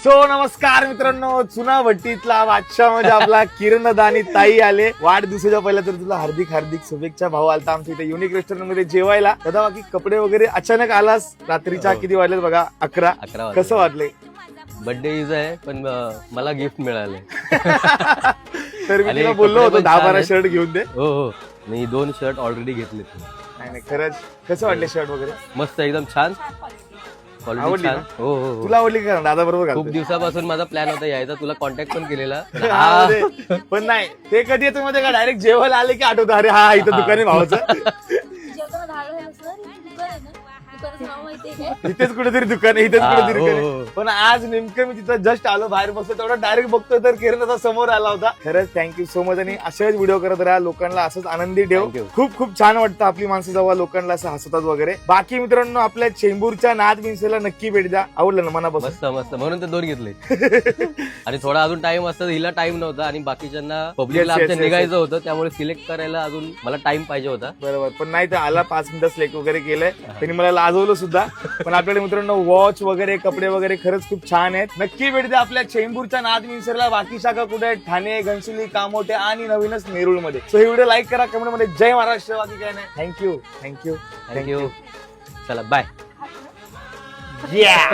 So नमस्कार मित्रांनो, चुना भट्टीतला बादशाह म्हणजे आपला किरण दानी ताई आले. वाढदिवसाच्या पहिल्या तर तुला हार्दिक हार्दिक शुभेच्छा. भाऊ आलता आमच्या इथे युनिक रेस्टॉरंट मध्ये जेवायला. दादा बाकी कपडे वगैरे अचानक आलास. रात्रीच्या किती वाजले बघा? 11. कसं वाटले? बर्थडे यूज आहे पण मला गिफ्ट मिळाले. तर मी आणि तिला बोललो कपडे होतो पण 10-12 छान शर्ट घेऊन दे. हो हो, मी 2 शर्ट ऑलरेडी घेतले. नाही खरंच. कसं वाटले शर्ट वगैरे? मस्त, एकदम छान. क्वालिटी आवडली छान. ना? हो हो हो. तुला आवडली का? दादा बरोबर खूप घालतोय. दिवसापासून माझा प्लॅन होता यायचा, तुला कॉन्टॅक्ट पण केलेला. हा, रे. पण नाही ते कधी येतो मध्ये का डायरेक्ट जेवायला आले की आठवतं अरे हा इथं दुकान आहे भावाचं. जेवताना धाडलं आहे सर, इथे दुकान आहे ना, दुकानाचं नाव माहिती आहे का? इथेच कुठेतरी दुकान आहे, इथेच हा, कुठेतरी हो, दुकान हो. आहे. पण आज नेमकं मी तिथं जस्ट आलो, बाहेर बसतो तेवढा डायरेक्ट बघतो तर किरण असा समोर आला होता. खरंच थँक्यू सो मच. आणि अशाच व्हिडिओ करत राहा, लोकांना असंच आनंदी ठेव. Thank you. खूप खूप छान वाटतं आपली माणसं जेव्हा लोकांना असं हसवतात वगैरे. बाकी मित्रांनो, आपल्या चेंबूरच्या नाद मिन्सेला नक्की भेट द्या. आवडलं ना मनापासून? मस्त मस्त, म्हणून ते 2 घेतले. आणि थोडा अजून टाइम असता, हिला टाइम नव्हता आणि बाकीच्यांना पब्लिकला Yes, yes, आमच्या yes, निघायचं होतं, त्यामुळे सिलेक्ट करायला अजून मला टाइम पाहिजे होता. बरोबर. पण नाही तर आला 5 मिनिटं सिलेक्ट वगैरे केलंय. त्यांनी मला लाजवलं सुद्धा. पण आपल्याकडे मित्रांनो वॉच वगैरे कपडे वगैरे खरंच खूप छान आहेत. नक्की भेट द्या आपल्या चेंबूरच्या नाद मिन्सरला. बाकी शाखा कुठे आहेत? ठाणे, घनसोली, कामोठे आणि नवीनच नेरुळ मध्ये. सो ही व्हिडिओ लाईक करा, कमेंट मध्ये जय महाराष्ट्र. बाकी काय नाही. Thank you thank you thank you. चला बाय. Yeah.